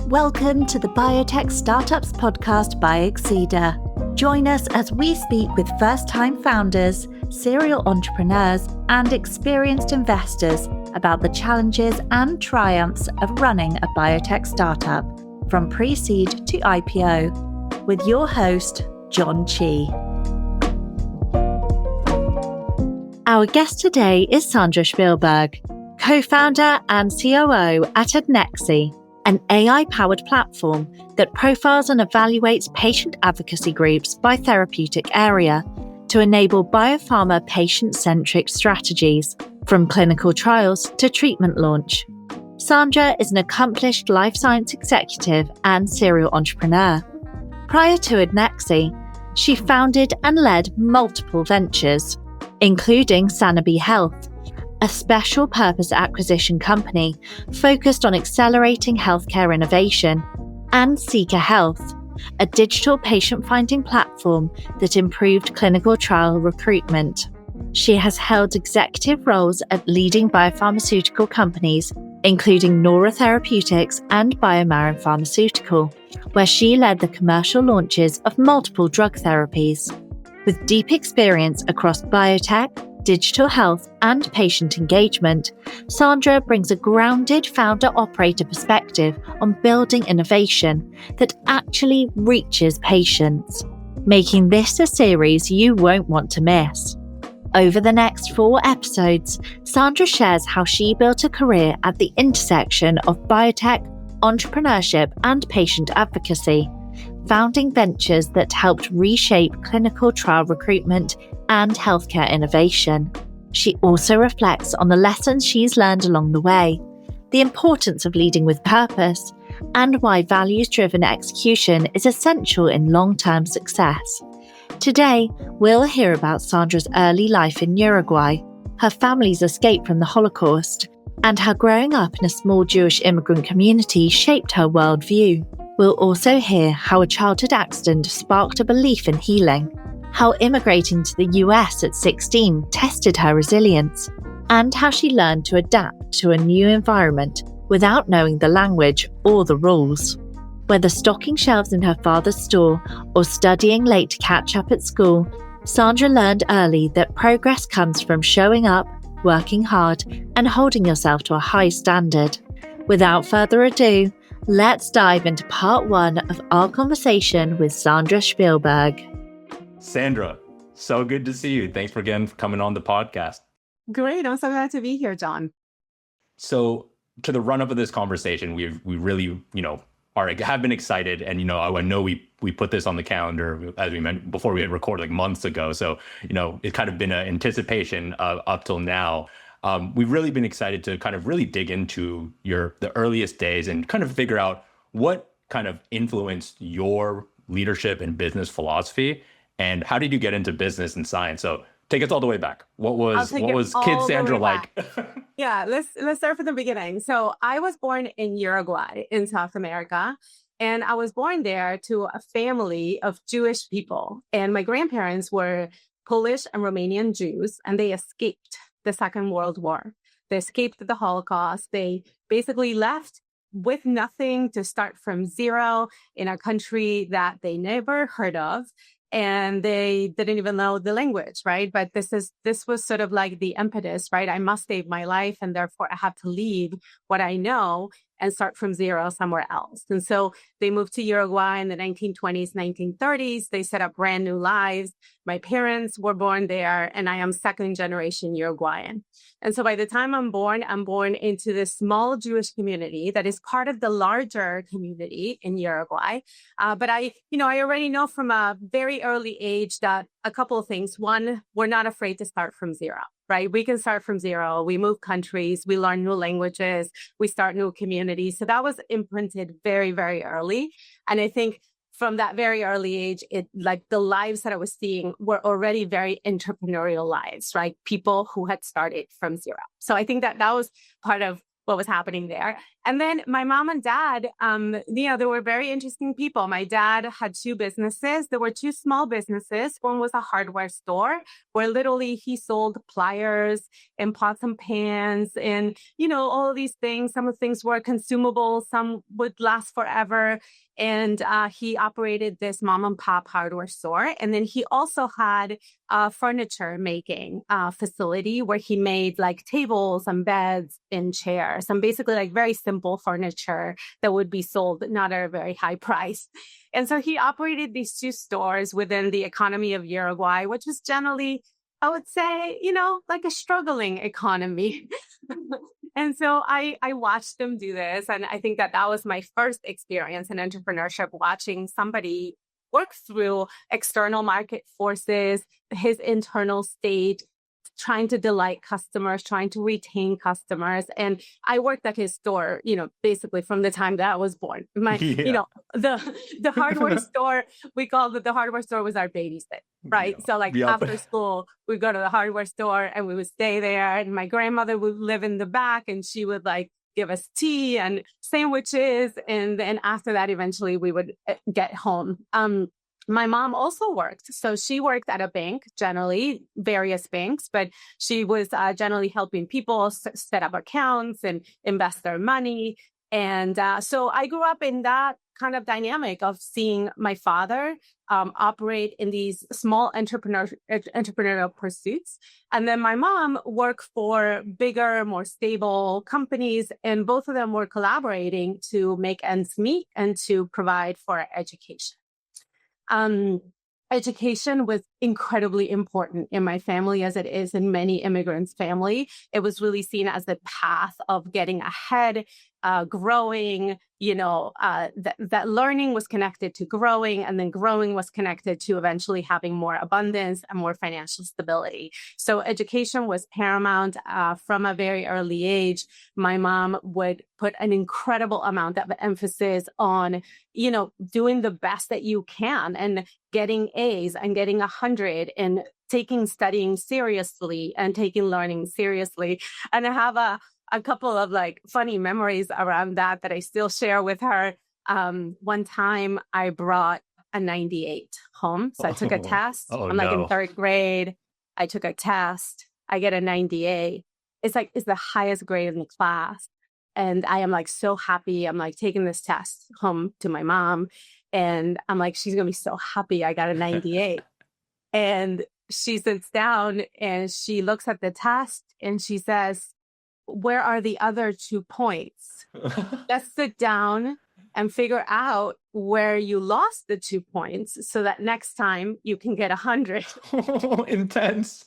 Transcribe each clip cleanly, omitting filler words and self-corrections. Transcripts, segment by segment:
Welcome to the Biotech Startups podcast by Exceeder. Join us as we speak with first-time founders, serial entrepreneurs, and experienced investors about the challenges and triumphs of running a biotech startup, from pre-seed to IPO, with your host, John Chi. Our guest today is Sandra Shpilberg, co-founder and COO at Adnexi, an AI-powered platform that profiles and evaluates patient advocacy groups by therapeutic area to enable biopharma patient-centric strategies, from clinical trials to treatment launch. Sandra is an accomplished life science executive and serial entrepreneur. Prior to Adnexi, she founded and led multiple ventures, including Sanofi Health, a special purpose acquisition company focused on accelerating healthcare innovation, and Seeker Health, a digital patient-finding platform that improved clinical trial recruitment. She has held executive roles at leading biopharmaceutical companies, including Nora Therapeutics and BioMarin Pharmaceutical, where she led the commercial launches of multiple drug therapies. With deep experience across biotech, digital health, and patient engagement, Sandra brings a grounded founder-operator perspective on building innovation that actually reaches patients, making this a series you won't want to miss. Over the next 4 episodes, Sandra shares how she built a career at the intersection of biotech, entrepreneurship, and patient advocacy, founding ventures that helped reshape clinical trial recruitment and healthcare innovation. She also reflects on the lessons she's learned along the way, the importance of leading with purpose, and why values-driven execution is essential in long-term success. Today, we'll hear about Sandra's early life in Uruguay, her family's escape from the Holocaust, and how growing up in a small Jewish immigrant community shaped her worldview. We'll also hear how a childhood accident sparked a belief in healing, how immigrating to the US at 16 tested her resilience, and how she learned to adapt to a new environment without knowing the language or the rules. Whether stocking shelves in her father's store or studying late to catch up at school, Sandra learned early that progress comes from showing up, working hard, and holding yourself to a high standard. Without further ado, let's dive into part 1 of our conversation with Sandra Shpilberg. Sandra, so good to see you. Thanks again for coming on the podcast. Great. I'm so glad to be here, John. So to the run up of this conversation, we really, have been excited. And, I know we put this on the calendar, as we mentioned before we had recorded like months ago. So, it's kind of been an anticipation up till now. We've really been excited to kind of really dig into the earliest days and kind of figure out what kind of influenced your leadership and business philosophy, and how did you get into business and science? So take us all the way back. What was kid Sandra like? Yeah, let's start from the beginning. So I was born in Uruguay in South America, and I was born there to a family of Jewish people. And my grandparents were Polish and Romanian Jews, and they escaped the Second World War. They escaped the Holocaust. They basically left with nothing to start from zero in a country that they never heard of. And they didn't even know the language, right? But this was sort of like the impetus, right? I must save my life, and therefore I have to leave what I know and start from zero somewhere else. And so they moved to Uruguay in the 1920s, 1930s. They set up brand new lives. My parents were born there, and I am second generation Uruguayan. And so by the time I'm born into this small Jewish community that is part of the larger community in Uruguay. But I already know from a very early age that a couple of things. One, we're not afraid to start from zero, right? We can start from zero. We move countries, we learn new languages, we start new communities. So that was imprinted very, very early. And I think from that very early age, the lives that I was seeing were already very entrepreneurial lives, right? People who had started from zero. So I think that was part of what was happening there. And then my mom and dad, they were very interesting people. My dad had two businesses. There were two small businesses. One was a hardware store where literally he sold pliers and pots and pans and, all of these things. Some of the things were consumable. Some would last forever. And he operated this mom and pop hardware store. And then he also had a furniture making facility where he made like tables and beds and chairs and basically like very simple furniture that would be sold not at a very high price. And so he operated these two stores within the economy of Uruguay, which was generally, I would say, like a struggling economy. And so I watched them do this. And I think that was my first experience in entrepreneurship, watching somebody work through external market forces, his internal state, trying to delight customers, trying to retain customers. And I worked at his store, basically from the time that I was born. The hardware store, we called it, the hardware store was our babysit, right? Yeah. So like after school, we'd go to the hardware store and we would stay there. And my grandmother would live in the back and she would like give us tea and sandwiches. And then after that, eventually we would get home. My mom also worked. So she worked at a bank, generally various banks, but she was generally helping people set up accounts and invest their money. And so I grew up in that kind of dynamic of seeing my father operate in these small entrepreneurial pursuits. And then my mom worked for bigger, more stable companies. And both of them were collaborating to make ends meet and to provide for education. Education was incredibly important in my family, as it is in many immigrants' family. It was really seen as the path of getting ahead, growing, that learning was connected to growing, and then growing was connected to eventually having more abundance and more financial stability. So education was paramount from a very early age. My mom would put an incredible amount of emphasis on, doing the best that you can and getting A's and getting 100 and taking studying seriously and taking learning seriously. And I have a couple of like funny memories around that I still share with her. One time I brought a 98 home. So I took a test. I'm like in third grade. I took a test. I get a 98. It's the highest grade in the class. And I am like so happy. I'm like taking this test home to my mom. And I'm like, she's going to be so happy I got a 98. And she sits down and she looks at the test and she says, "Where are the other 2 points? Let's sit down and figure out where you lost the 2 points so that next time you can get 100. Intense.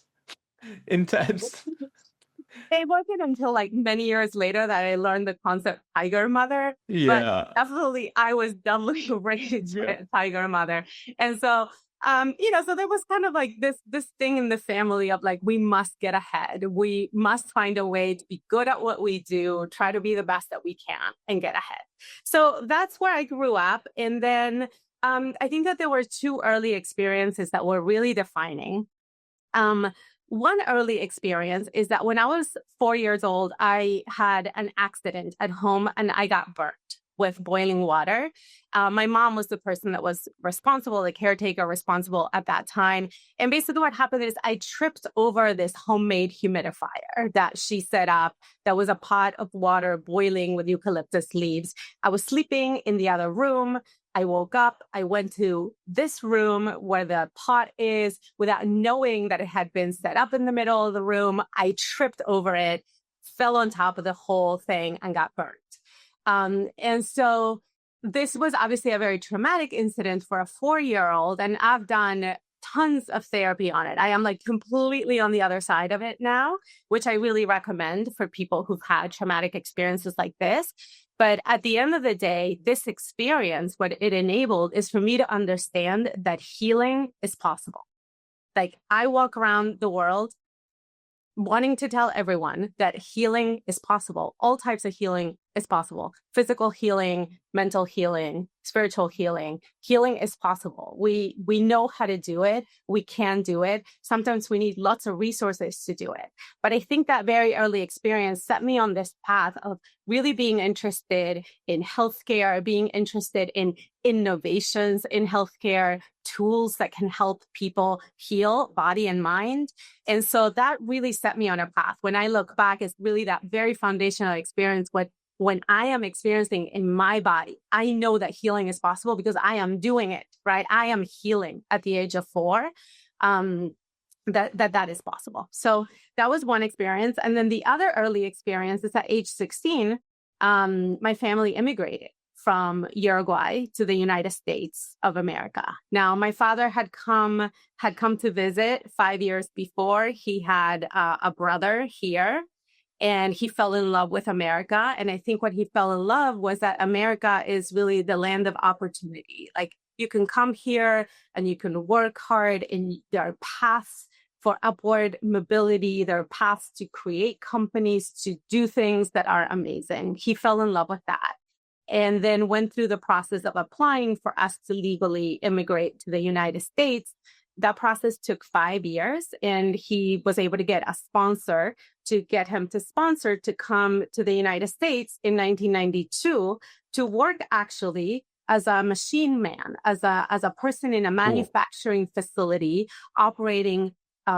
It wasn't until like many years later that I learned the concept tiger mother. Yeah. But definitely I was doubly raised a tiger mother. And so, so there was kind of like this thing in the family of like, we must get ahead. We must find a way to be good at what we do, try to be the best that we can and get ahead. So that's where I grew up. And then I think that there were 2 early experiences that were really defining. One early experience is that when I was 4 years old, I had an accident at home and I got burnt with boiling water. My mom was the person that was responsible, the caretaker responsible at that time. And basically what happened is I tripped over this homemade humidifier that she set up. That was a pot of water boiling with eucalyptus leaves. I was sleeping in the other room. I woke up, I went to this room where the pot is without knowing that it had been set up in the middle of the room. I tripped over it, fell on top of the whole thing and got burnt. And so this was obviously a very traumatic incident for a 4-year-old. And I've done tons of therapy on it. I am like completely on the other side of it now, which I really recommend for people who've had traumatic experiences like this. But at the end of the day, this experience, what it enabled is for me to understand that healing is possible. Like I walk around the world wanting to tell everyone that healing is possible. All types of healing is possible. Physical healing, mental healing, spiritual healing. Healing is possible. We know how to do it. We can do it. Sometimes we need lots of resources to do it. But I think that very early experience set me on this path of really being interested in healthcare, being interested in innovations in healthcare, tools that can help people heal body and mind. And so that really set me on a path. When I look back, it's really that very foundational experience. When I am experiencing in my body, I know that healing is possible because I am doing it, right? I am healing at the age of 4. That is possible. So that was one experience. And then the other early experience is at age 16, my family immigrated from Uruguay to the United States of America. Now, my father had come to visit 5 years before. He had a brother here, and he fell in love with America. And I think what he fell in love was that America is really the land of opportunity. Like, you can come here and you can work hard, and there are paths for upward mobility. There are paths to create companies, to do things that are amazing. He fell in love with that, and then went through the process of applying for us to legally immigrate to the United States. That process took 5 years, and he was able to get a sponsor to get him to sponsor to come to the United States in 1992 to work actually as a machine man, as a person in a manufacturing facility operating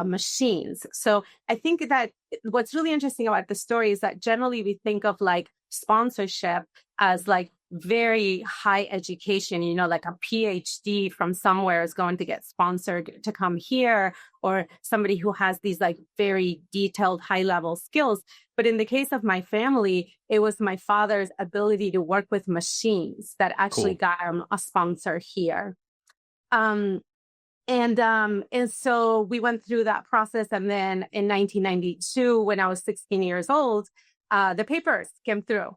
machines. So I think that what's really interesting about the story is that generally we think of like sponsorship as like very high education, like a PhD from somewhere is going to get sponsored to come here, or somebody who has these like very detailed high level skills. But in the case of my family, it was my father's ability to work with machines that actually got him a sponsor here. And so we went through that process. And then in 1992, when I was 16 years old, the papers came through.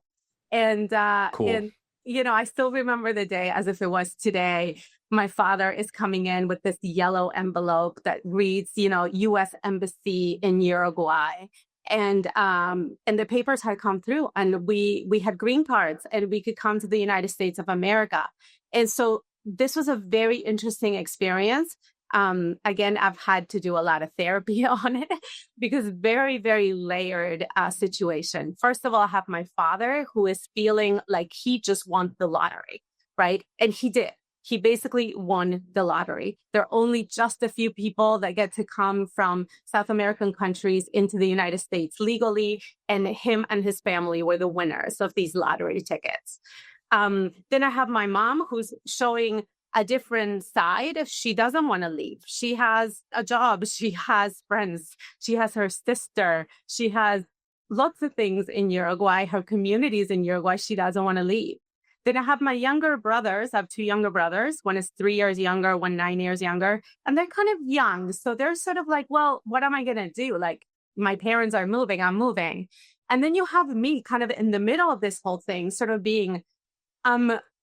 And I still remember the day as if it was today. My father is coming in with this yellow envelope that reads, U.S. Embassy in Uruguay. And the papers had come through, and we had green cards, and we could come to the United States of America. And so this was a very interesting experience. Again, I've had to do a lot of therapy on it because very, very layered situation. First of all, I have my father who is feeling like he just won the lottery, right? And he did. He basically won the lottery. There are only just a few people that get to come from South American countries into the United States legally, and him and his family were the winners of these lottery tickets. Then I have my mom who's showing a different side. She doesn't want to leave. She has a job. She has friends. She has her sister. She has lots of things in Uruguay, her communities in Uruguay. She doesn't want to leave. Then I have my younger brothers. I have 2 younger brothers. One is 3 years younger, one 9 years younger. And they're kind of young. So they're sort of like, well, what am I going to do? Like, my parents are moving, I'm moving. And then you have me kind of in the middle of this whole thing, sort of being,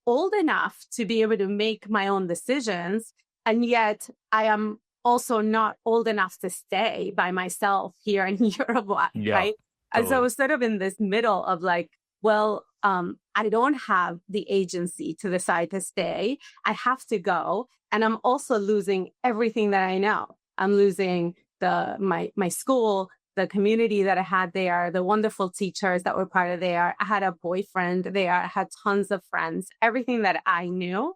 old enough to be able to make my own decisions. And yet I am also not old enough to stay by myself here in Uruguay, right? Totally. And so I was sort of in this middle of like, well, I don't have the agency to decide to stay. I have to go. And I'm also losing everything that I know. I'm losing my school, the community that I had there, the wonderful teachers that were part of there. I had a boyfriend there. I had tons of friends. Everything that I knew,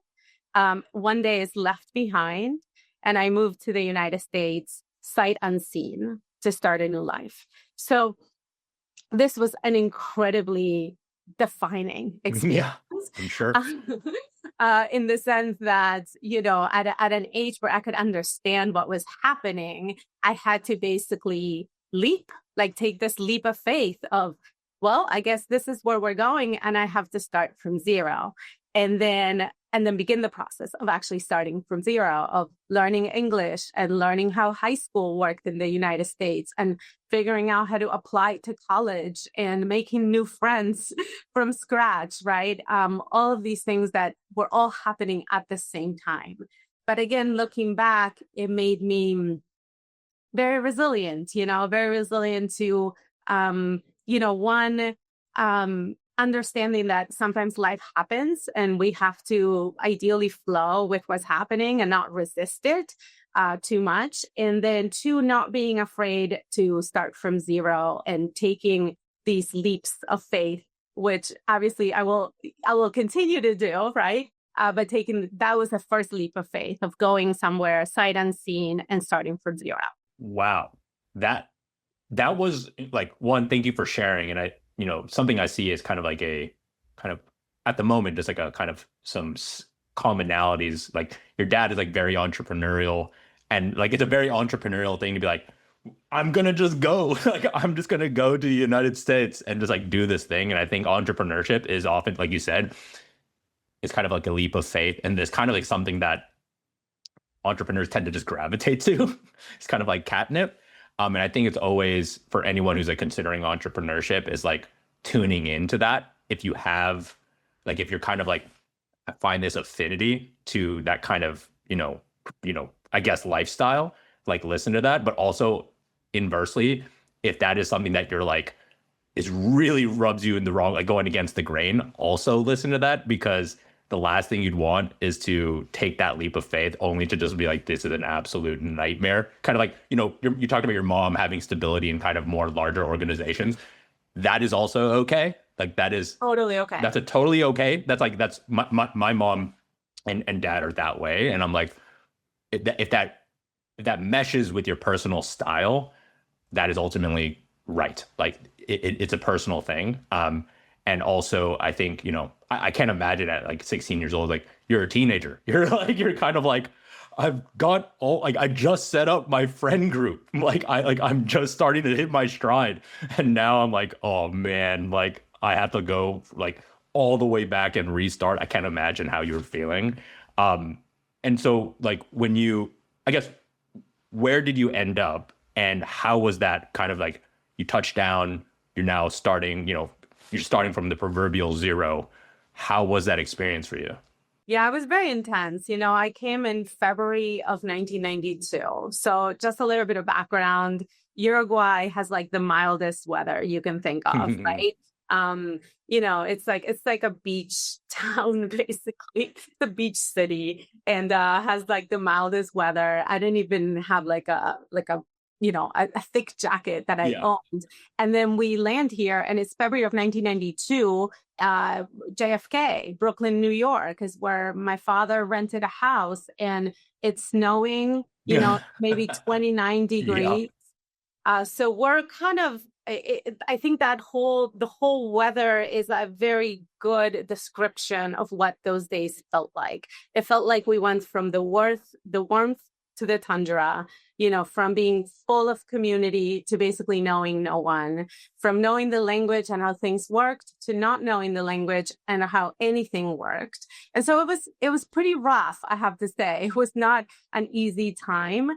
one day is left behind. And I moved to the United States, sight unseen, to start a new life. So this was an incredibly defining experience. Yeah, I'm sure. In the sense that, at an age where I could understand what was happening, I had to basically take this leap of faith of, well, I guess this is where we're going, and I have to start from zero. And then begin the process of actually starting from zero, of learning English and learning how high school worked in the United States, and figuring out how to apply to college and making new friends from scratch, right? All of these things that were all happening at the same time. But again, looking back, it made me very resilient, to, understanding that sometimes life happens and we have to ideally flow with what's happening and not resist it too much. And then 2, not being afraid to start from zero and taking these leaps of faith, which obviously I will continue to do, right? But that was the first leap of faith of going somewhere sight unseen and starting from zero. Wow. That was like, one, thank you for sharing. And something I see is kind of like a kind of at the moment, just like a kind of some commonalities. Like your dad is like very entrepreneurial, and like it's a very entrepreneurial thing to be like, I'm going to just go, like, I'm just going to go to the United States and just like do this thing. And I think entrepreneurship is often, like you said, it's kind of like a leap of faith. And there's kind of like something that entrepreneurs tend to just gravitate to. It's kind of like catnip. And I think it's always, for anyone who's like considering entrepreneurship, is like tuning into that. If you have, like, if you're kind of like, find this affinity to that kind of, I guess, lifestyle, like listen to that. But also inversely, if that is something that you're like, is really rubs you in the wrong, like going against the grain, also listen to that, because the last thing you'd want is to take that leap of faith only to just be like, this is an absolute nightmare. Kind of like, you talked about your mom having stability in kind of more larger organizations. That is also okay. Like that is totally okay. That's a totally okay. That's like, that's my mom and dad are that way. And I'm like, if that meshes with your personal style, that is ultimately right. Like it's a personal thing. And also, I think, I can't imagine at like 16 years old, like you're a teenager. You're kind of like, I just set up my friend group. I'm just starting to hit my stride. And now I'm like, oh man, like I have to go like all the way back and restart. I can't imagine how you're feeling. And so like I guess, where did you end up and how was that kind of like, you touched down, you're now starting, you're starting from the proverbial zero. How was that experience for you? Yeah, it was very intense. I came in February of 1992. So just a little bit of background. Uruguay has like the mildest weather you can think of, right? It's like a beach town, basically. It's a beach city and has like the mildest weather. I didn't even have like a thick jacket that I owned. And then we land here and it's February of 1992, JFK, Brooklyn, New York is where my father rented a house and it's snowing, maybe 29 degrees. So we're kind of, I think the whole weather is a very good description of what those days felt like. It felt like we went from the warmth to the tundra, from being full of community to basically knowing no one, from knowing the language and how things worked to not knowing the language and how anything worked. And so it was pretty rough, I have to say. It was not an easy time.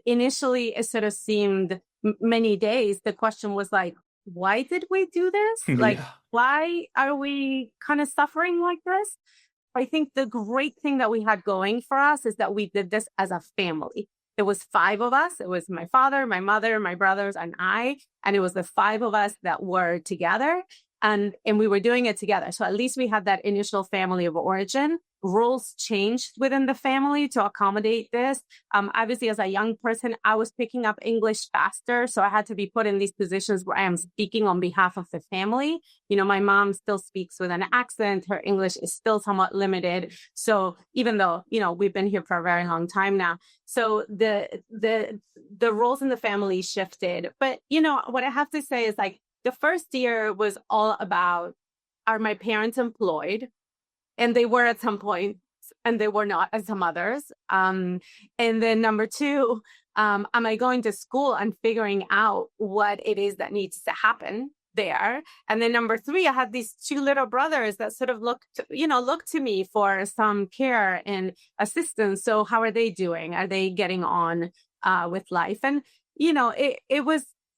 Initially, it sort of seemed many days, the question was like, why did we do this? Like, why are we kind of suffering like this? I think the great thing that we had going for us is that we did this as a family. It was 5 of us. It was my father, my mother, my brothers, and I. And it was the 5 of us that were together. And we were doing it together. So at least we had that initial family of origin. Roles changed within the family to accommodate this. Obviously, as a young person, I was picking up English faster. So I had to be put in these positions where I am speaking on behalf of the family. My mom still speaks with an accent. Her English is still somewhat limited. So even though, we've been here for a very long time now. So the roles in the family shifted. But, what I have to say is like, the first year was all about, are my parents employed? And they were at some point, and they were not at some others. And then number 2, am I going to school and figuring out what it is that needs to happen there? And then number 3, I had these 2 little brothers that sort of looked to me for some care and assistance. So how are they doing? Are they getting on with life? And,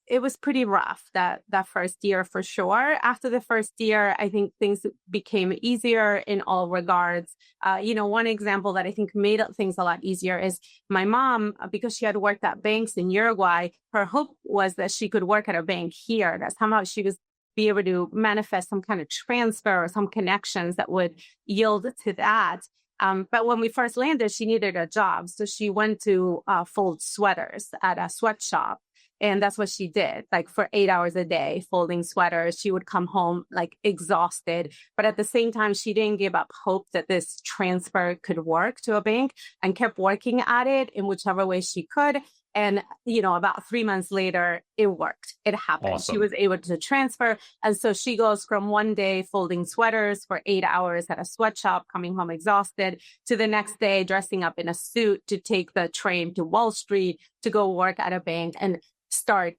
it was pretty rough that first year for sure. After the first year, I think things became easier in all regards. One example that I think made things a lot easier is my mom, because she had worked at banks in Uruguay, her hope was that she could work at a bank here, that somehow she was be able to manifest some kind of transfer or some connections that would yield to that. But when we first landed, she needed a job. So she went to fold sweaters at a sweatshop. And that's what she did, like for 8 hours a day, folding sweaters. She would come home like exhausted. But at the same time, she didn't give up hope that this transfer could work to a bank and kept working at it in whichever way she could. And, about 3 months later, it worked. It happened. Awesome. She was able to transfer. And so she goes from one day folding sweaters for 8 hours at a sweatshop, coming home exhausted, to the next day dressing up in a suit to take the train to Wall Street to go work at a bank and start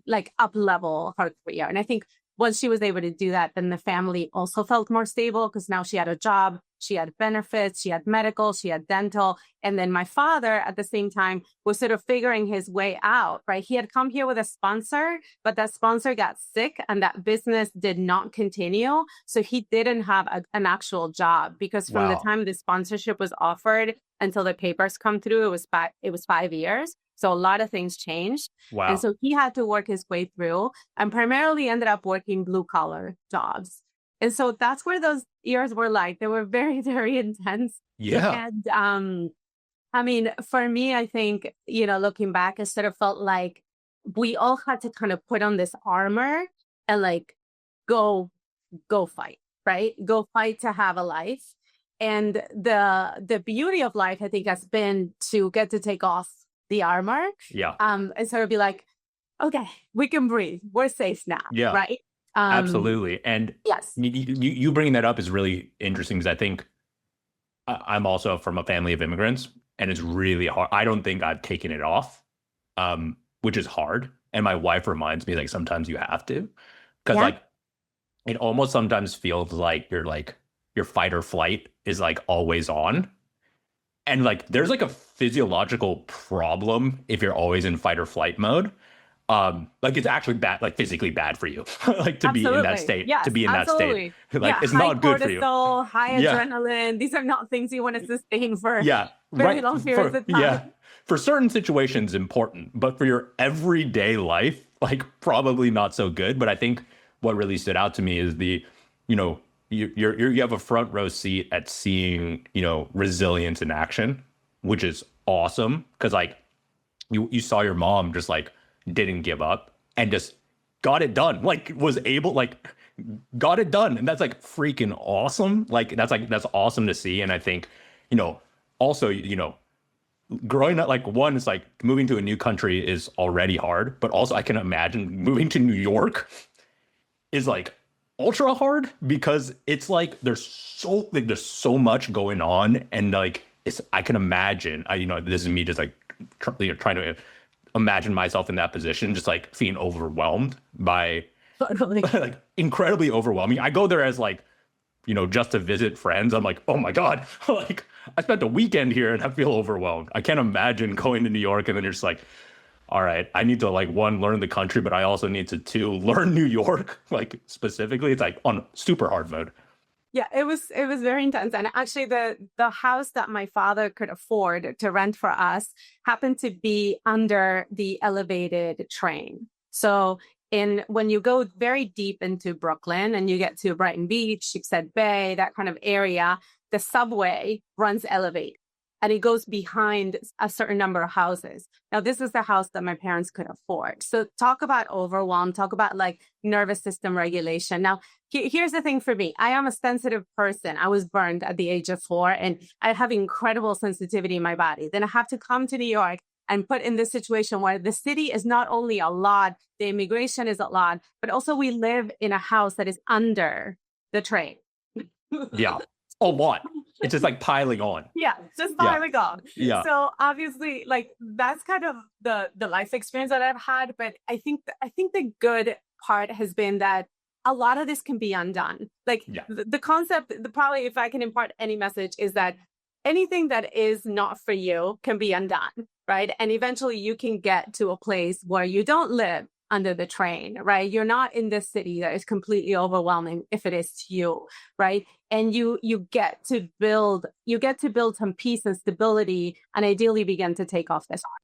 like up level her career. And I think once she was able to do that, then the family also felt more stable because now she had a job, she had benefits, she had medical, she had dental. And then my father at the same time was sort of figuring his way out, right? He had come here with a sponsor, but that sponsor got sick and that business did not continue. So he didn't have an actual job because from the time the sponsorship was offered until the papers come through, it was 5 years. So a lot of things changed. Wow. And so he had to work his way through and primarily ended up working blue collar jobs. And so that's where those years were like. They were very, very intense. Yeah. And for me, I think, looking back, it sort of felt like we all had to kind of put on this armor and like go fight, right? Go fight to have a life. And the beauty of life, I think, has been to get to take off the armor. Yeah. And sort of be like, okay, we can breathe. We're safe now. Yeah. Right. Absolutely. And yes, you bringing that up is really interesting because I think I'm also from a family of immigrants and it's really hard. I don't think I've taken it off, which is hard. And my wife reminds me like sometimes you have to, because like it almost sometimes feels like your fight or flight is like always on. And like there's like a physiological problem if you're always in fight or flight mode. Like it's actually bad, like physically bad for you, like to be in that state, yes, to be in that state. Like it's high not good for you. Cortisol, high adrenaline. These are not things you want to sustain for very long periods of time. Yeah. For certain situations, important, but for your everyday life, like probably not so good. But I think what really stood out to me is you have a front row seat at seeing, resilience in action, which is awesome. Cause like you saw your mom just like didn't give up and just got it done, got it done. And that's like freaking awesome. That's awesome to see. And I think, also, growing up, like one is like moving to a new country is already hard, but also I can imagine moving to New York is like ultra hard because it's like there's so much going on and like I can imagine this is me just like trying to imagine myself in that position, just like feeling overwhelmed by like incredibly overwhelming. I go there as like just to visit friends. I'm like, oh my God, like I spent a weekend here and I feel overwhelmed. I can't imagine going to New York and then you're just like, all right, I need to like one, learn the country, but I also need to two, learn New York, like specifically. It's like on super hard mode. Yeah, it was very intense. And actually the house that my father could afford to rent for us happened to be under the elevated train. So when you go very deep into Brooklyn and you get to Brighton Beach, Sheepshead Bay, that kind of area, the subway runs elevated. And it goes behind a certain number of houses. Now, this is the house that my parents could afford. So talk about overwhelm, talk about like nervous system regulation. Now, here's the thing for me. I am a sensitive person. I was burned at the age of 4 and I have incredible sensitivity in my body. Then I have to come to New York and put in this situation where the city is not only a lot, the immigration is a lot, but also we live in a house that is under the train. Yeah. A lot. It's just like piling on. Yeah, just piling on. Yeah. So obviously, like that's kind of the life experience that I've had. But I think the good part has been that a lot of this can be undone. Like the concept, probably if I can impart any message, is that anything that is not for you can be undone, right? And eventually you can get to a place where you don't live under the train, right? You're not in this city that is completely overwhelming if it is to you, right? And you get to build some peace and stability and ideally begin to take off this arm.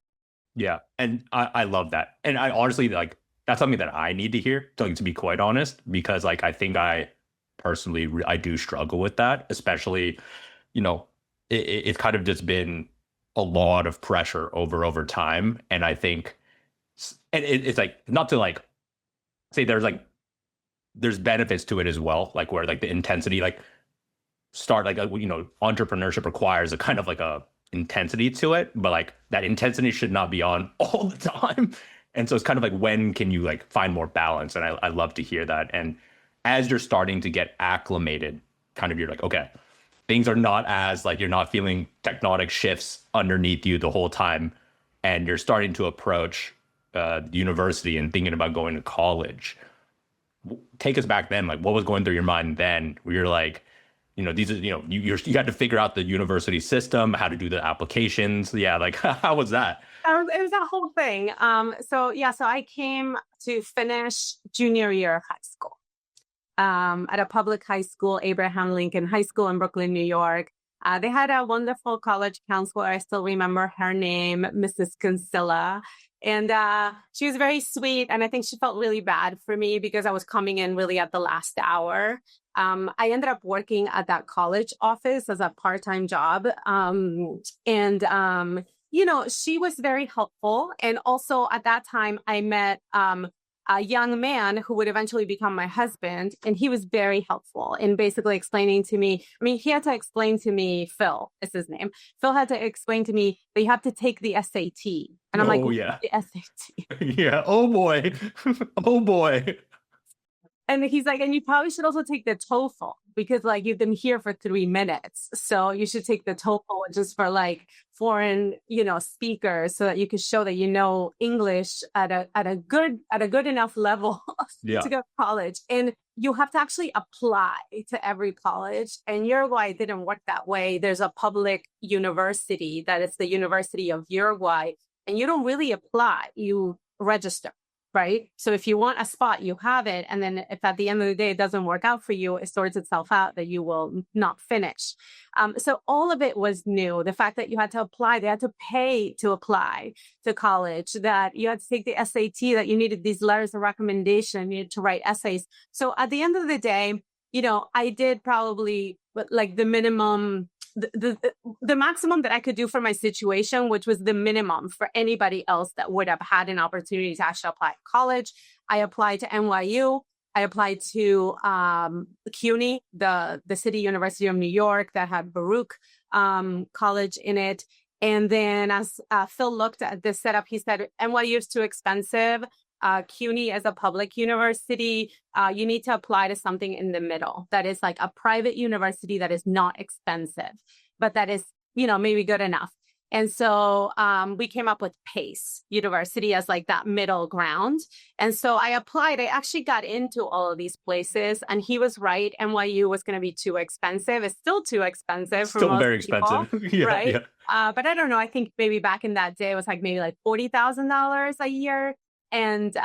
Yeah. And I love that. And I honestly like that's something that I need to hear, to be quite honest, because like I think I personally I do struggle with that, especially, you know, it's kind of just been a lot of pressure over time, and I think, and it's like not to like say there's benefits to it as well, like where like the intensity like start like entrepreneurship requires a kind of like a intensity to it, but like that intensity should not be on all the time. And so it's kind of like, when can you like find more balance? And I love to hear that. And as you're starting to get acclimated, kind of you're like, okay, things are not as like, you're not feeling tectonic shifts underneath you the whole time, and you're starting to approach university and thinking about going to college. Take us back then, like what was going through your mind then, where you're like, these are, you had to figure out the university system, how to do the applications. Yeah. Like, how was that? It was that whole thing. So I came to finish junior year of high school at a public high school, Abraham Lincoln High School in Brooklyn, New York. They had a wonderful college counselor. I still remember her name, Mrs. Kinsella. And she was very sweet. And I think she felt really bad for me because I was coming in really at the last hour. I ended up working at that college office as a part-time job. She was very helpful. And also at that time, I met a young man who would eventually become my husband. And he was very helpful in basically explaining to me, he had to explain to me, Phil is his name. Phil had to explain to me that you have to take the SAT. And I'm yeah. The SAT. Yeah. Oh boy. Oh boy. And he's like, and you probably should also take the TOEFL because like you've been here for 3 minutes. So you should take the TOEFL just for like foreign, speakers, so that you can show that you know English at a good enough level to go to college. And you have to actually apply to every college. And Uruguay didn't work that way. There's a public university that is the University of Uruguay, and you don't really apply, you register. Right. So if you want a spot, you have it. And then if at the end of the day, it doesn't work out for you, it sorts itself out that you will not finish. So all of it was new. The fact that you had to apply, they had to pay to apply to college, that you had to take the SAT, that you needed these letters of recommendation, you needed to write essays. So at the end of the day, I did probably like the minimum, the maximum that I could do for my situation, which was the minimum for anybody else that would have had an opportunity to actually apply to college. I applied to NYU. I applied to CUNY, the City University of New York that had Baruch College in it. And then as Phil looked at this setup, he said, NYU is too expensive. CUNY as a public university, you need to apply to something in the middle. That is like a private university that is not expensive, but that is, maybe good enough. And so we came up with Pace University as like that middle ground. And so I applied. I actually got into all of these places, and he was right. NYU was going to be too expensive. It's still too expensive. For most very people, expensive. Yeah, right? Yeah. But I don't know. I think maybe back in that day, it was like maybe like $40,000 a year. And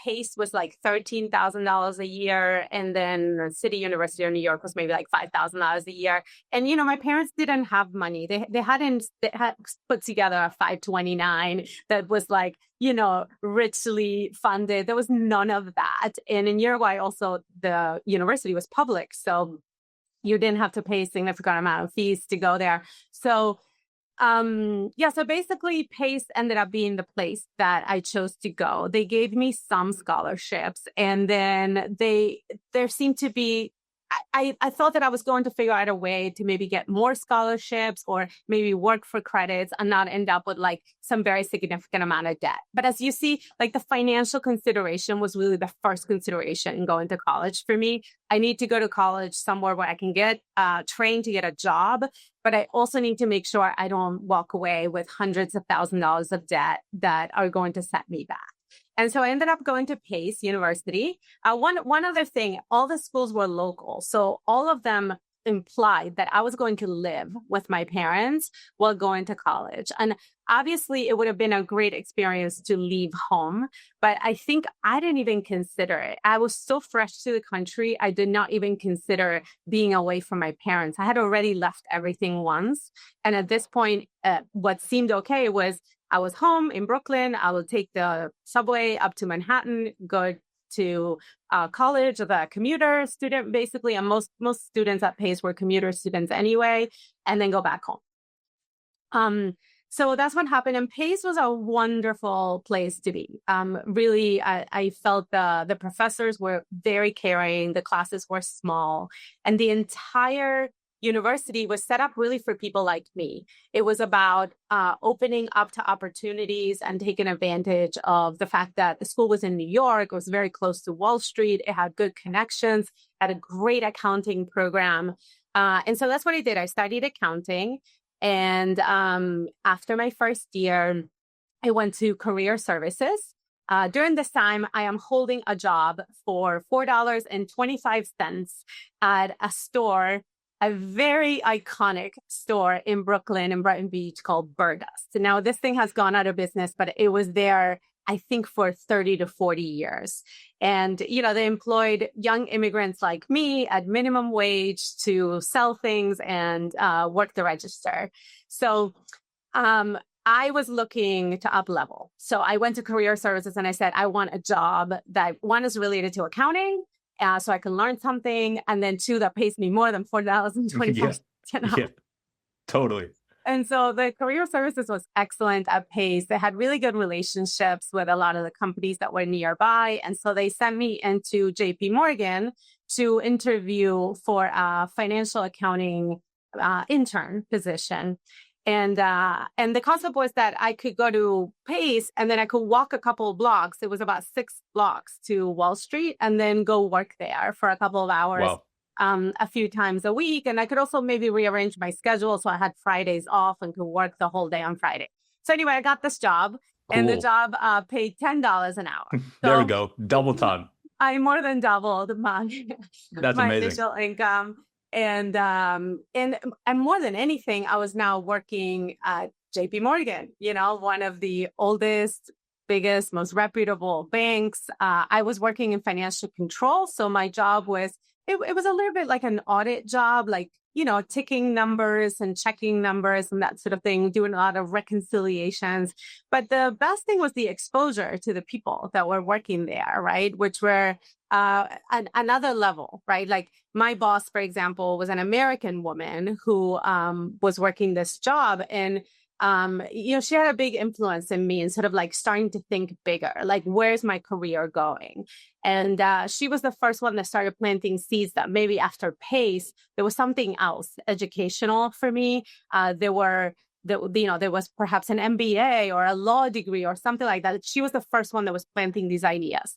Pace was like $13,000 a year. And then City University of New York was maybe like $5,000 a year. And, my parents didn't have money. They had put together a 529 that was like, richly funded. There was none of that. And in Uruguay, also, the university was public. So you didn't have to pay a significant amount of fees to go there. So so basically Pace ended up being the place that I chose to go. They gave me some scholarships, and then there seemed to be, I thought that I was going to figure out a way to maybe get more scholarships or maybe work for credits and not end up with like some very significant amount of debt. But as you see, like the financial consideration was really the first consideration in going to college for me. I need to go to college somewhere where I can get trained to get a job, but I also need to make sure I don't walk away with hundreds of $1,000s of debt that are going to set me back. And so I ended up going to Pace University. One other thing, all the schools were local. So all of them implied that I was going to live with my parents while going to college. And obviously, it would have been a great experience to leave home, but I think I didn't even consider it. I was so fresh to the country, I did not even consider being away from my parents. I had already left everything once. And at this point, what seemed okay was I was home in Brooklyn. I would take the subway up to Manhattan, go to college as a commuter student, basically. And most students at Pace were commuter students anyway, and then go back home. So that's what happened. And Pace was a wonderful place to be. Really, I felt the professors were very caring. The classes were small, and the entire university was set up really for people like me. It was about opening up to opportunities and taking advantage of the fact that the school was in New York. It was very close to Wall Street. It had good connections, had a great accounting program. And so that's what I did. I studied accounting. And after my first year, I went to career services. During this time, I am holding a job for $4.25 at a store, a very iconic store in Brooklyn, in Brighton Beach, called Burgess. Now, this thing has gone out of business, but it was there, I think, for 30 to 40 years. And, they employed young immigrants like me at minimum wage to sell things and work the register. So I was looking to up level. So I went to career services and I said, I want a job that, one, is related to accounting, so I can learn something, and then two, that pays me more than $4.25 an hour. Yeah, totally. And so the career services was excellent at Pace. They had really good relationships with a lot of the companies that were nearby. And so they sent me into JPMorgan to interview for a financial accounting intern position. And the concept was that I could go to Pace and then I could walk a couple of blocks. It was about 6 blocks to Wall Street, and then go work there for a couple of hours. Wow. A few times a week. And I could also maybe rearrange my schedule so I had Fridays off and could work the whole day on Friday. So anyway, I got this job, and the job paid $10 an hour. So there we go. Double time. I more than doubled my initial income. And more than anything, I was now working at JPMorgan, one of the oldest, biggest, most reputable banks. I was working in financial control. So my job was, it was a little bit like an audit job, like, ticking numbers and checking numbers and that sort of thing, doing a lot of reconciliations. But the best thing was the exposure to the people that were working there, right? Which were another level, right? Like my boss, for example, was an American woman who was working this job, and she had a big influence in me and sort of like starting to think bigger, like, where's my career going? And she was the first one that started planting seeds that maybe after Pace, there was something else educational for me. There was perhaps an MBA or a law degree or something like that. She was the first one that was planting these ideas.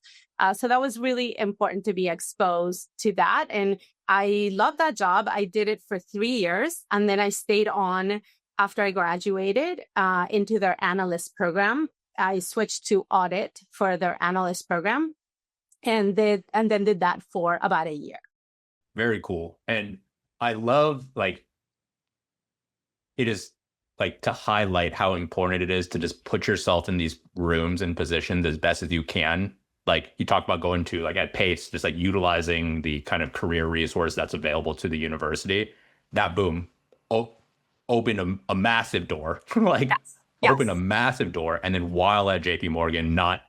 So that was really important to be exposed to that. And I loved that job. I did it for 3 years, and then I stayed on after I graduated into their analyst program. I switched to audit for their analyst program, and then did that for about a year. Very cool. And I love, like, it is like to highlight how important it is to just put yourself in these rooms and positions as best as you can. Like you talked about going to, like, at Pace, just like utilizing the kind of career resource that's available to the university. That boom, open a massive door, like open a massive door. And then while at JPMorgan, not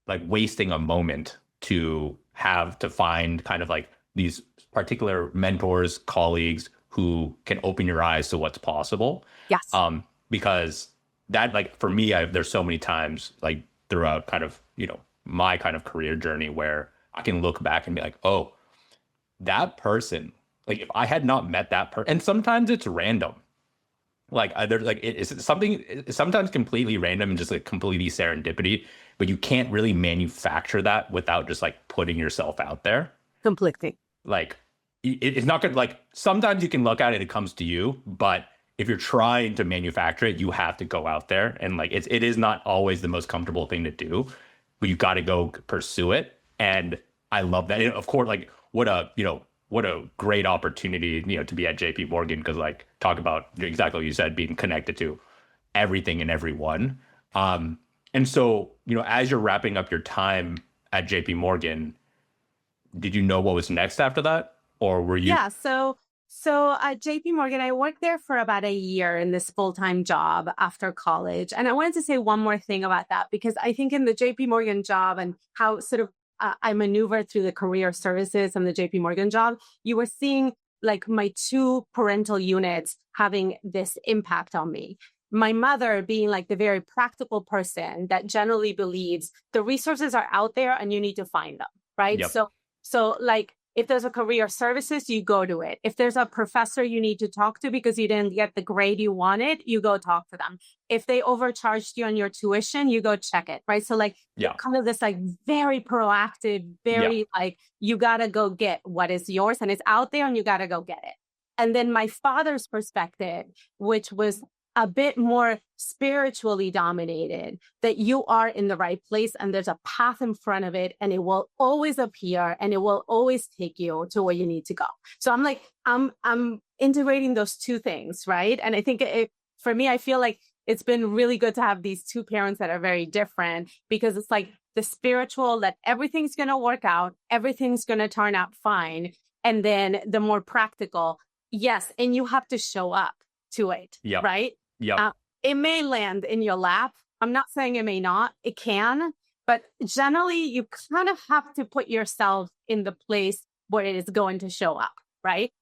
like wasting a moment to have to find kind of like these particular mentors, colleagues who can open your eyes to what's possible. Yes. Because that, like, for me, there's so many times, like, throughout kind of, my kind of career journey where I can look back and be like, oh, that person, like, if I had not met that person, and sometimes it's random. Like, there's like, it's sometimes completely random and just like completely serendipity, but you can't really manufacture that without just like putting yourself out there. Completely. Like, it's not good. Like, sometimes you can look at it, it comes to you, but if you're trying to manufacture it, you have to go out there. And like, it is not always the most comfortable thing to do, but you got to go pursue it. And I love that. And of course, like, what a great opportunity, to be at JPMorgan, because, like, talk about exactly what you said, being connected to everything and everyone. And so, as you're wrapping up your time at JPMorgan, did you know what was next after that? Or were you? Yeah. So So at JPMorgan, I worked there for about a year in this full-time job after college. And I wanted to say one more thing about that, because I think in the JPMorgan job and how sort of I maneuvered through the career services and the JPMorgan job, you were seeing like my two parental units having this impact on me. My mother being like the very practical person that generally believes the resources are out there and you need to find them, right? Yep. So like, if there's a career services, you go to it. If there's a professor you need to talk to because you didn't get the grade you wanted, you go talk to them. If they overcharged you on your tuition, you go check it, right? So like kind of this like very proactive, very like, you got to go get what is yours and it's out there and you got to go get it. And then my father's perspective, which was a bit more spiritually dominated, that you are in the right place and there's a path in front of it and it will always appear and it will always take you to where you need to go. So I'm like, I'm integrating those two things, right? And I think for me, I feel like it's been really good to have these two parents that are very different, because it's like the spiritual, that everything's going to work out, everything's going to turn out fine. And then the more practical, yes, and you have to show up to it, right? It may land in your lap. I'm not saying it may not. It can. But generally, you kind of have to put yourself in the place where it is going to show up, right?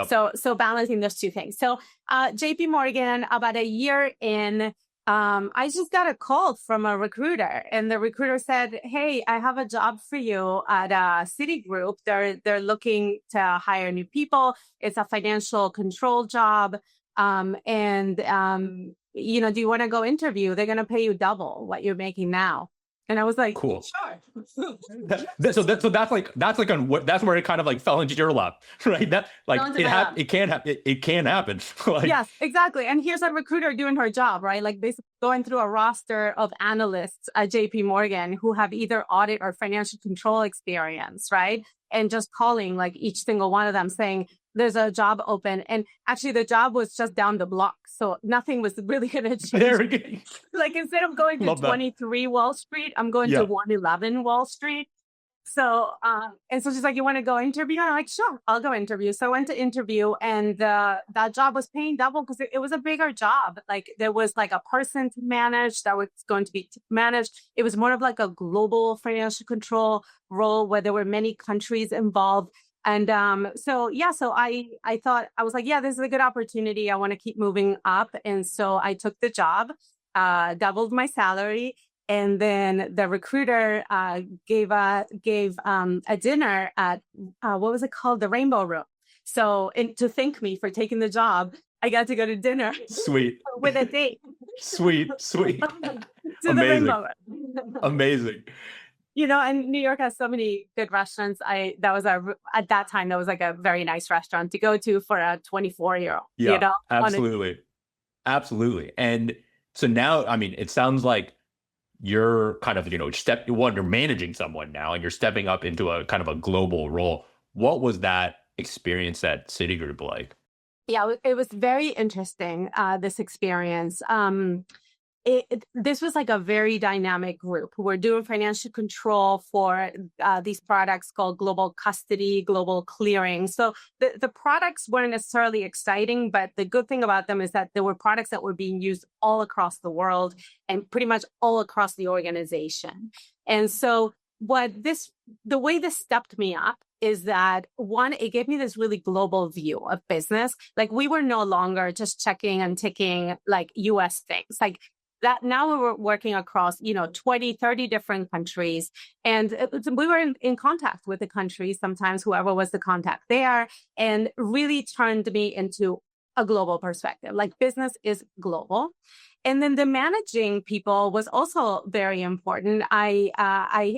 So balancing those two things. So JPMorgan, about a year in, I just got a call from a recruiter. And the recruiter said, hey, I have a job for you at Citigroup. They're looking to hire new people. It's a financial control job. You know, do you want to go interview? They're going to pay you double what you're making now. And I was like, cool. Sure. That's where it kind of like fell into your lap, right? That like it can happen. Like, yes, exactly. And here's a recruiter doing her job, right? Like basically going through a roster of analysts at JPMorgan who have either audit or financial control experience, right? And just calling like each single one of them saying, there's a job open. And actually the job was just down the block. So nothing was really going to change. Like instead of going to 23 Wall Street, I'm going to 111 Wall Street. So, and so she's like, you want to go interview? And I'm like, sure, I'll go interview. So I went to interview and that job was paying double because it was a bigger job. Like there was like a person to manage that was going to be managed. It was more of like a global financial control role where there were many countries involved. And so I thought, I was like, yeah, this is a good opportunity. I want to keep moving up. And so I took the job, doubled my salary. And then the recruiter gave a dinner at, what was it called? The Rainbow Room. So to thank me for taking the job, I got to go to dinner. Sweet. With a date. Sweet. To Amazing. The Rainbow Room. Amazing. You know, and New York has so many good restaurants. At that time, that was like a very nice restaurant to go to for a 24-year-old. Yeah, you know? Absolutely. Absolutely. And so now, I mean, it sounds like you're kind of, you're managing someone now and you're stepping up into a kind of a global role. What was that experience at Citigroup like? Yeah, it was very interesting, this experience. This was like a very dynamic group. We're doing financial control for these products called global custody, global clearing. So the products weren't necessarily exciting, but the good thing about them is that there were products that were being used all across the world and pretty much all across the organization. And so the way this stepped me up is that one, it gave me this really global view of business. Like we were no longer just checking and ticking like US things. Like that now we were working across, 20, 30 different countries. And we were in contact with the countries, sometimes whoever was the contact there, and really turned me into a global perspective. Like business is global. And then the managing people was also very important. I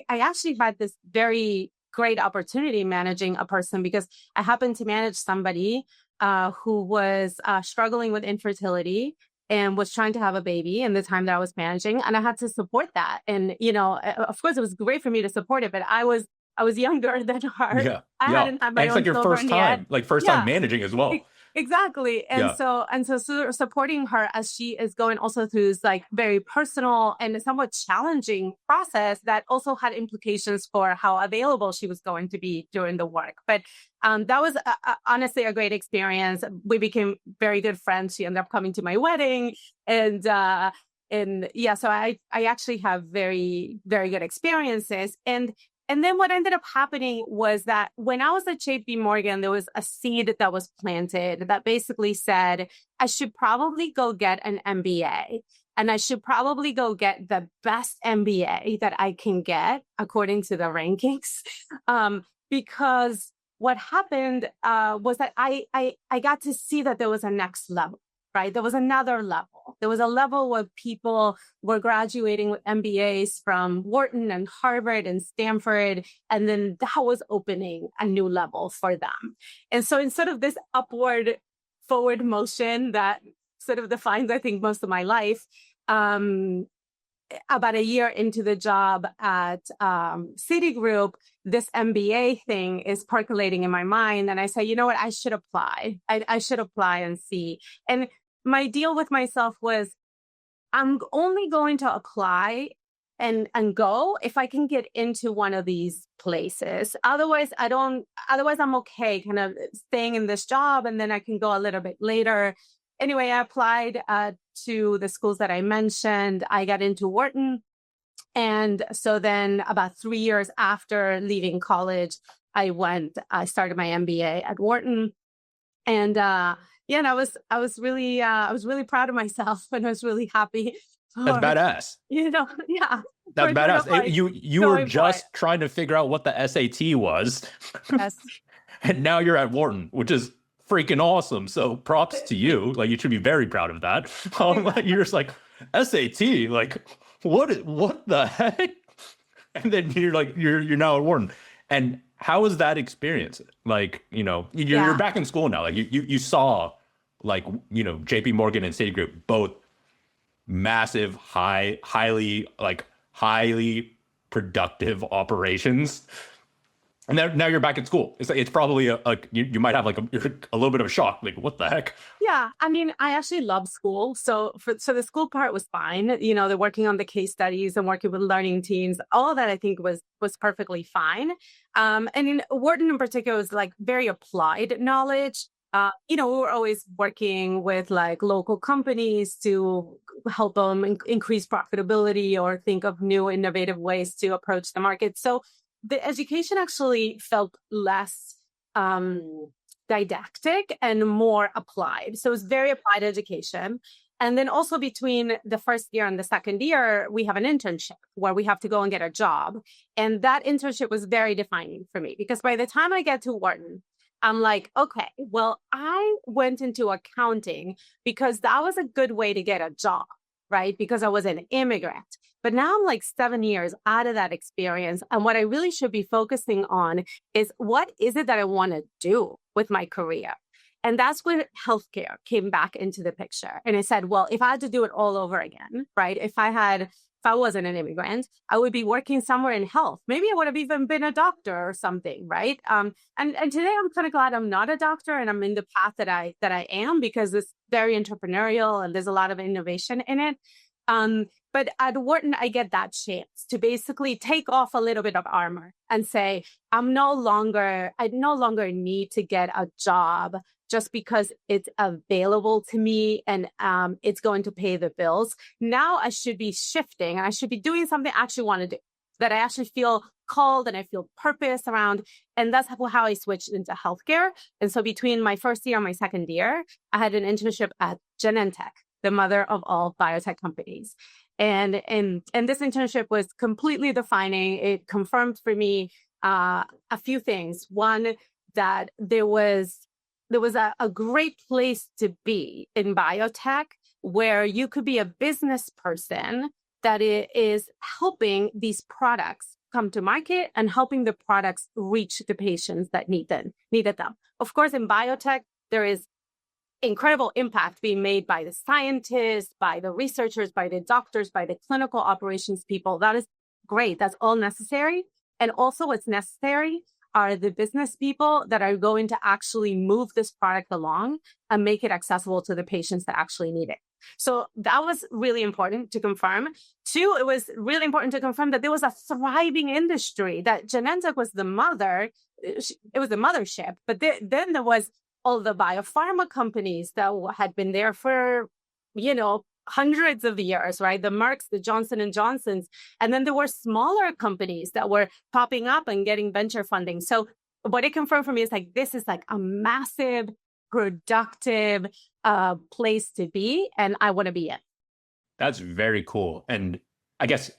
actually had this very great opportunity managing a person because I happened to manage somebody who was struggling with infertility and was trying to have a baby in the time that I was managing. And I had to support that. And, of course, it was great for me to support it, but I was younger than her. Yeah. I hadn't had my own. It's own like your children first time, yet. time managing as well. Exactly. And Yeah. so sort of supporting her as she is going also through this like very personal and somewhat challenging process that also had implications for how available she was going to be during the work. But that was honestly a great experience. We became very good friends. She ended up coming to my wedding, and yeah, so I actually have very, very good experiences. And then what ended up happening was that when I was at JPMorgan, there was a seed that was planted that basically said, I should probably go get an MBA, and I should probably go get the best MBA that I can get according to the rankings. Because what happened was that I got to see that there was a next level. Right? There was another level. There was a level where people were graduating with MBAs from Wharton and Harvard and Stanford. And then that was opening a new level for them. And so in sort of this upward forward motion that sort of defines, I think, most of my life, about a year into the job at Citigroup, this MBA thing is percolating in my mind. And I say, you know what, I should apply. I should apply and see. And my deal with myself was, I'm only going to apply and go if I can get into one of these places. Otherwise, I'm okay kind of staying in this job, and then I can go a little bit later. Anyway, I applied to the schools that I mentioned. I got into Wharton. And so then about 3 years after leaving college, I started my MBA at Wharton. And yeah, and I was really proud of myself, and I was really happy. That's badass. Yeah. That's badass. You were just trying to figure out what the SAT was. Yes. And now you're at Wharton, which is freaking awesome. So props to you. Like, you should be very proud of that. You're just like, SAT, like, what the heck? And then you're now at Wharton. And how was that experience? Like, you're back in school now. Like you saw, like, JPMorgan and Citigroup, both massive, highly productive operations. And now you're back at school. It's probably you might have like a little bit of a shock. Like, what the heck? Yeah, I mean, I actually love school. So the school part was fine. They're working on the case studies and working with learning teams. All of that I think was perfectly fine. And in Wharton in particular was like very applied knowledge. We were always working with like local companies to help them increase profitability or think of new innovative ways to approach the market. So the education actually felt less didactic and more applied. So it was very applied education. And then also between the first year and the second year, we have an internship where we have to go and get a job. And that internship was very defining for me, because by the time I get to Wharton, I'm like, okay, well, I went into accounting because that was a good way to get a job, right? Because I was an immigrant. But now I'm like 7 years out of that experience. And what I really should be focusing on is, what is it that I want to do with my career? And that's when healthcare came back into the picture. And I said, well, if I had to do it all over again, right? If I wasn't an immigrant, I would be working somewhere in health. Maybe I would have even been a doctor or something, right? And today I'm kind of glad I'm not a doctor and I'm in the path that I am, because it's very entrepreneurial and there's a lot of innovation in it. But at Wharton, I get that chance to basically take off a little bit of armor and say, I no longer need to get a job just because it's available to me and it's going to pay the bills. Now I should be shifting and I should be doing something I actually want to do, that I actually feel called and I feel purpose around. And that's how I switched into healthcare. And so between my first year and my second year, I had an internship at Genentech, the mother of all biotech companies. And this internship was completely defining. It confirmed for me a few things. One, that there was a great place to be in biotech, where you could be a business person that is helping these products come to market and helping the products reach the patients that needed them. Of course, in biotech, there is incredible impact being made by the scientists, by the researchers, by the doctors, by the clinical operations people. That is great. That's all necessary. And also what's necessary are the business people that are going to actually move this product along and make it accessible to the patients that actually need it. So that was really important to confirm. Two, it was really important to confirm that there was a thriving industry, that Genentech was the mother. It was the mothership. But then there was all the biopharma companies that had been there for, hundreds of years, right? The Mercks, the Johnson & Johnsons. And then there were smaller companies that were popping up and getting venture funding. So what it confirmed for me is this is a massive, productive place to be. And I want to be it. That's very cool. And I guess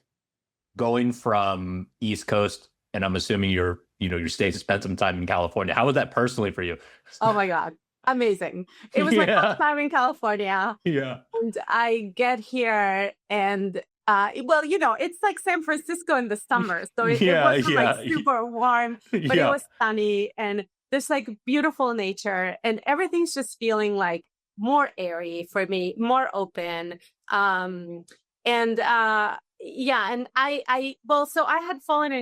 going from East Coast, and I'm assuming you stayed to spend some time in California. How was that personally for you? Oh my God. Amazing. It was my first time in California. Yeah. And I get here and, it's like San Francisco in the summer. So it wasn't super warm, but it was sunny and there's beautiful nature and everything's just feeling more airy for me, more open. So I had fallen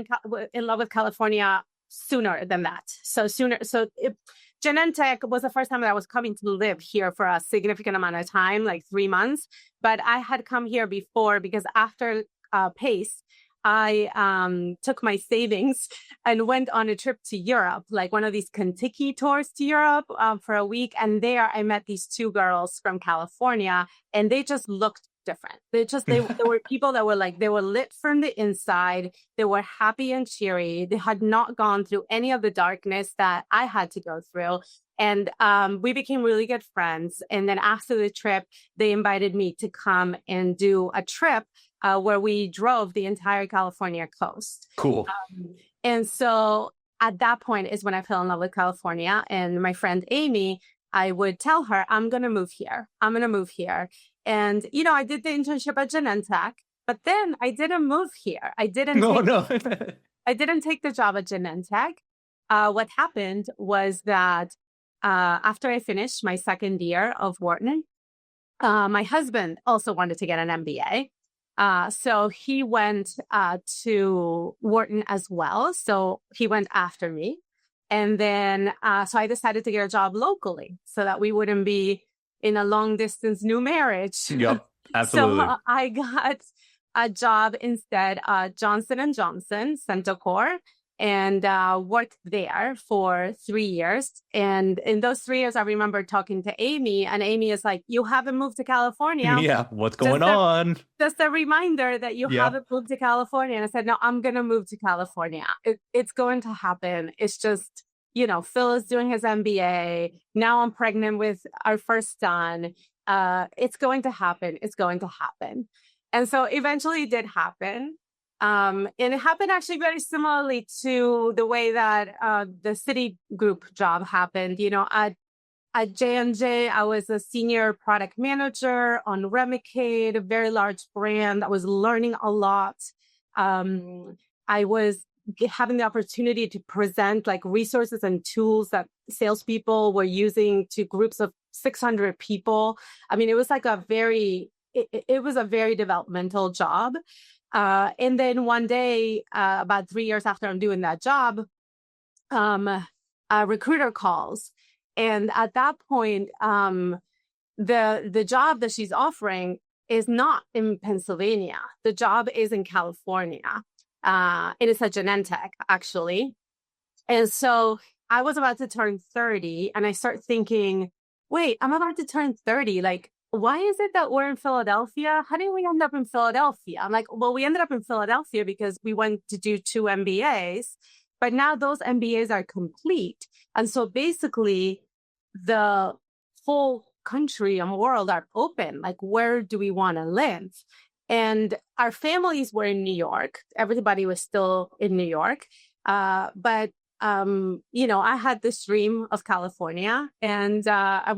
in love with California sooner than that. Genentech was the first time that I was coming to live here for a significant amount of time, 3 months. But I had come here before because after PACE, I took my savings and went on a trip to Europe, one of these Kentucky tours to Europe for a week. And there I met these two girls from California and they just looked different. They were people that were they were lit from the inside. They were happy and cheery. They had not gone through any of the darkness that I had to go through. And we became really good friends. And then after the trip, they invited me to come and do a trip where we drove the entire California coast. Cool. And so at that point is when I fell in love with California. And my friend Amy, I would tell her, I'm going to move here. And, I did the internship at Genentech, but then I didn't move here. I didn't take the job at Genentech. What happened was that after I finished my second year of Wharton, my husband also wanted to get an MBA. So he went to Wharton as well. So he went after me. And then so I decided to get a job locally so that we wouldn't be in a long distance new marriage. Yep, absolutely. So I got a job instead, Johnson & Johnson, Centocor, and worked there for 3 years. And in those 3 years, I remember talking to Amy, and Amy is like, you haven't moved to California. Yeah, what's going on? Just a reminder that you haven't moved to California. And I said, no, I'm going to move to California. It's going to happen. It's just, Phil is doing his MBA. Now I'm pregnant with our first son. It's going to happen. It's going to happen. And so eventually it did happen. And it happened actually very similarly to the way that the Citigroup job happened. At J&J, I was a senior product manager on Remicade, a very large brand. I was learning a lot. I was having the opportunity to present resources and tools that salespeople were using to groups of 600 people. I mean, it was it was a very developmental job. And then one day, about 3 years after I'm doing that job, a recruiter calls. And at that point, the job that she's offering is not in Pennsylvania. The job is in California. It is a Genentech, actually. And so I was about to turn 30 and I start thinking, wait, I'm about to turn 30. Why is it that we're in Philadelphia? How did we end up in Philadelphia? I'm like, well, we ended up in Philadelphia because we went to do 2 MBAs, but now those MBAs are complete. And so basically the whole country and world are open. Where do we want to live? And our families were in New York. Everybody was still in New York. But I had this dream of California and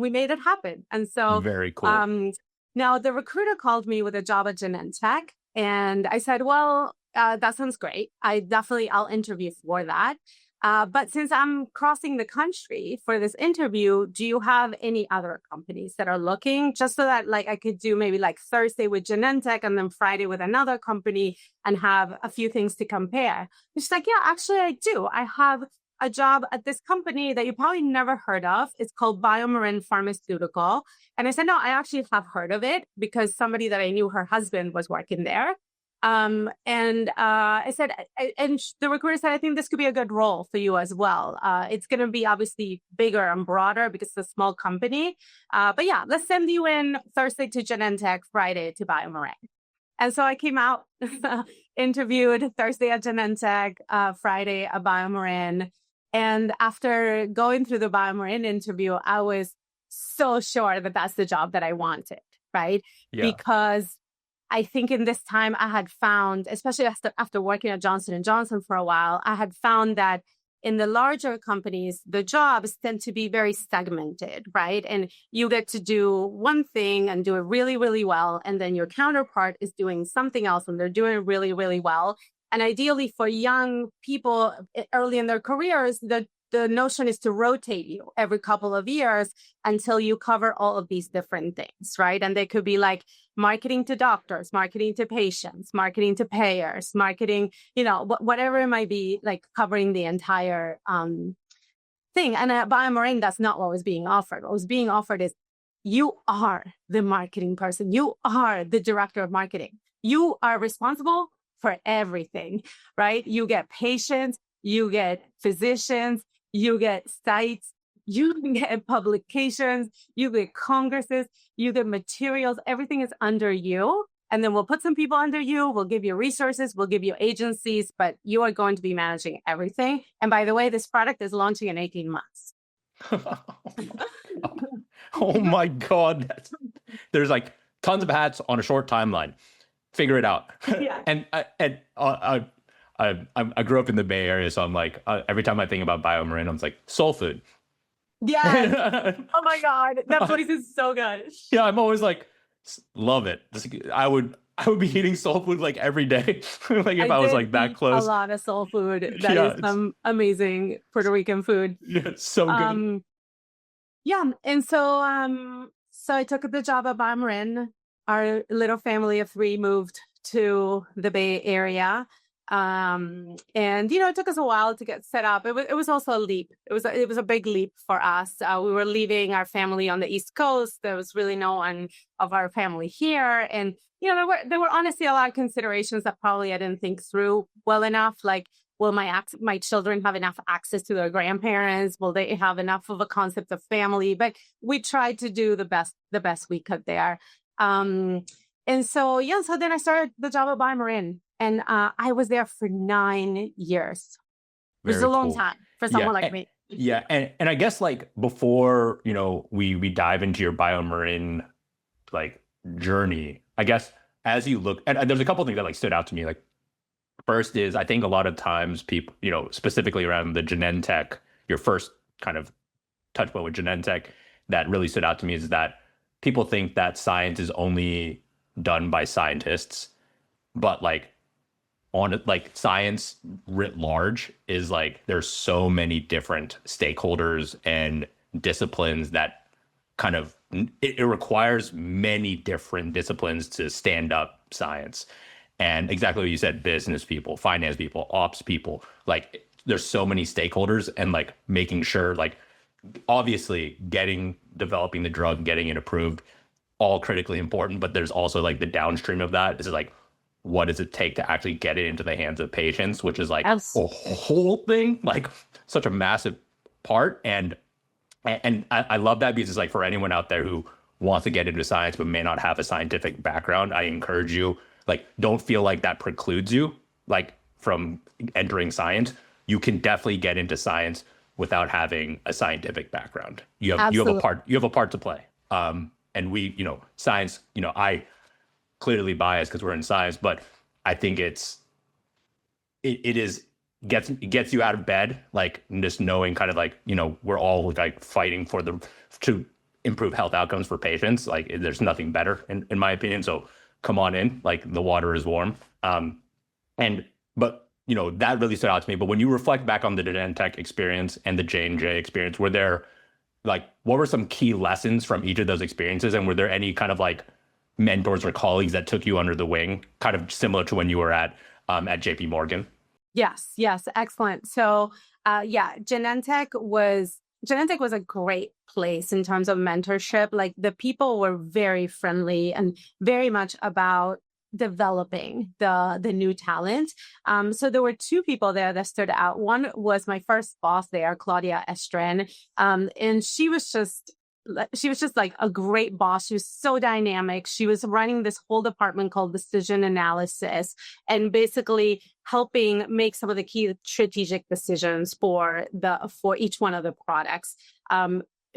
we made it happen. And so very cool. Now the recruiter called me with a job at Genentech. And I said, well, that sounds great. I'll interview for that. But since I'm crossing the country for this interview, do you have any other companies that are looking, just so that I could do maybe Thursday with Genentech and then Friday with another company and have a few things to compare? She's like, yeah, actually I do. I have a job at this company that you probably never heard of. It's called BioMarin Pharmaceutical. And I said, no, I actually have heard of it because somebody that I knew, her husband was working there. I said, and the recruiter said, I think this could be a good role for you as well. It's going to be obviously bigger and broader because it's a small company. But yeah, let's send you in Thursday to Genentech, Friday to BioMarin. And so I came out, interviewed Thursday at Genentech, Friday at BioMarin. And after going through the BioMarin interview, I was so sure that that's the job that I wanted, right? Yeah. Because I think in this time I had found, especially after working at Johnson & Johnson for a while, I had found that in the larger companies, the jobs tend to be very segmented, right? And you get to do one thing and do it really, really well. And then your counterpart is doing something else and they're doing it really, really well. And ideally for young people early in their careers, the notion is to rotate you every couple of years until you cover all of these different things, right? And they could be like marketing to doctors, marketing to patients, marketing to payers, marketing, whatever it might be, like covering the entire thing. And at BioMarin, that's not what was being offered. What was being offered is you are the marketing person. You are the director of marketing. You are responsible for everything, right? You get patients, you get physicians, you get sites, you get publications, you get congresses, you get materials, everything is under you. And then we'll put some people under you, we'll give you resources, we'll give you agencies, but you are going to be managing everything. And by the way, this product is launching in 18 months. Oh my God. There's like tons of hats on a short timeline. Figure it out. Yeah. I grew up in the Bay Area, so I'm like, every time I think about BioMarin, I'm like, soul food. Yeah. Oh my God. That place is so good. Yeah, I'm always like, love it. I would be eating soul food like every day. Like if I was like that close. A lot of soul food. That is some amazing Puerto Rican food. Yeah, it's so good. Yeah. And so I took the job at BioMarin. Our little family of 3 moved to the Bay Area. And it took us a while to get set up. It was also a leap. It was a big leap for us. We were leaving our family on the East Coast. There was really no one of our family here. And, there were honestly a lot of considerations that probably I didn't think through well enough. Like, will my children have enough access to their grandparents? Will they have enough of a concept of family? But we tried to do the best we could there. So then I started the job at BioMarin. And I was there for 9 years. It was a long time for someone like me. Yeah. And I guess like before, we dive into your BioMarin like journey, I guess as you look, and there's a couple of things that like stood out to me. Like first is I think a lot of times people, specifically around the Genentech, your first kind of touch point with Genentech that really stood out to me is that people think that science is only done by scientists, but like science writ large is like there's so many different stakeholders and disciplines that kind of it requires many different disciplines to stand up science. And exactly what you said, business people, finance people, ops people, like there's so many stakeholders and like making sure like obviously developing the drug, getting it approved, all critically important, but there's also like the downstream of that is like what does it take to actually get it into the hands of patients, which is like a whole thing, like such a massive part. And I love that because it's like for anyone out there who wants to get into science but may not have a scientific background, I encourage you, like, don't feel like that precludes you, like, from entering science. You can definitely get into science without having a scientific background. You have a part to play. And we, science, I clearly biased because we're in science, but I think it gets you out of bed, like just knowing kind of like, we're all like fighting to improve health outcomes for patients. Like there's nothing better in my opinion. So come on in, like the water is warm. But that really stood out to me. But when you reflect back on the Genentech experience and the J&J experience, what were some key lessons from each of those experiences? And were there any kind of like mentors or colleagues that took you under the wing, kind of similar to when you were at JPMorgan? Yes, excellent. So Genentech was a great place in terms of mentorship. Like the people were very friendly and very much about developing the new talent. So there were two people there that stood out. One was my first boss there, Claudia Estrin. And she was just like a great boss. She was so dynamic. She was running this whole department called decision analysis and basically helping make some of the key strategic decisions for each one of the products.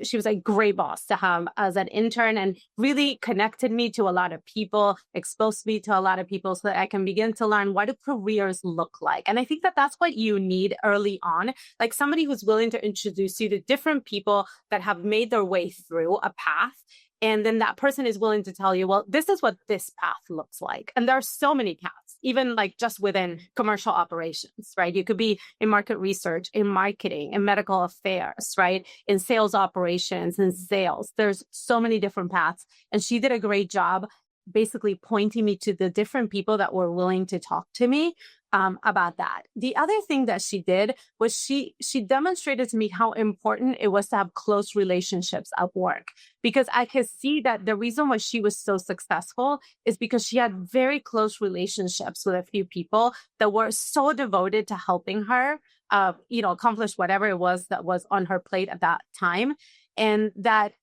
She was a great boss to have as an intern and really connected me to a lot of people, exposed me to a lot of people so that I can begin to learn what do careers look like. And I think that that's what you need early on, like somebody who's willing to introduce you to different people that have made their way through a path. And then that person is willing to tell you, well, this is what this path looks like. And there are so many paths, even like just within commercial operations, right? You could be in market research, in marketing, in medical affairs, right? In sales operations, in sales. There's so many different paths. And she did a great job basically pointing me to the different people that were willing to talk to me about that. The other thing that she did was she demonstrated to me how important it was to have close relationships at work, because I could see that the reason why she was so successful is because she had very close relationships with a few people that were so devoted to helping her, accomplish whatever it was that was on her plate at that time. And that,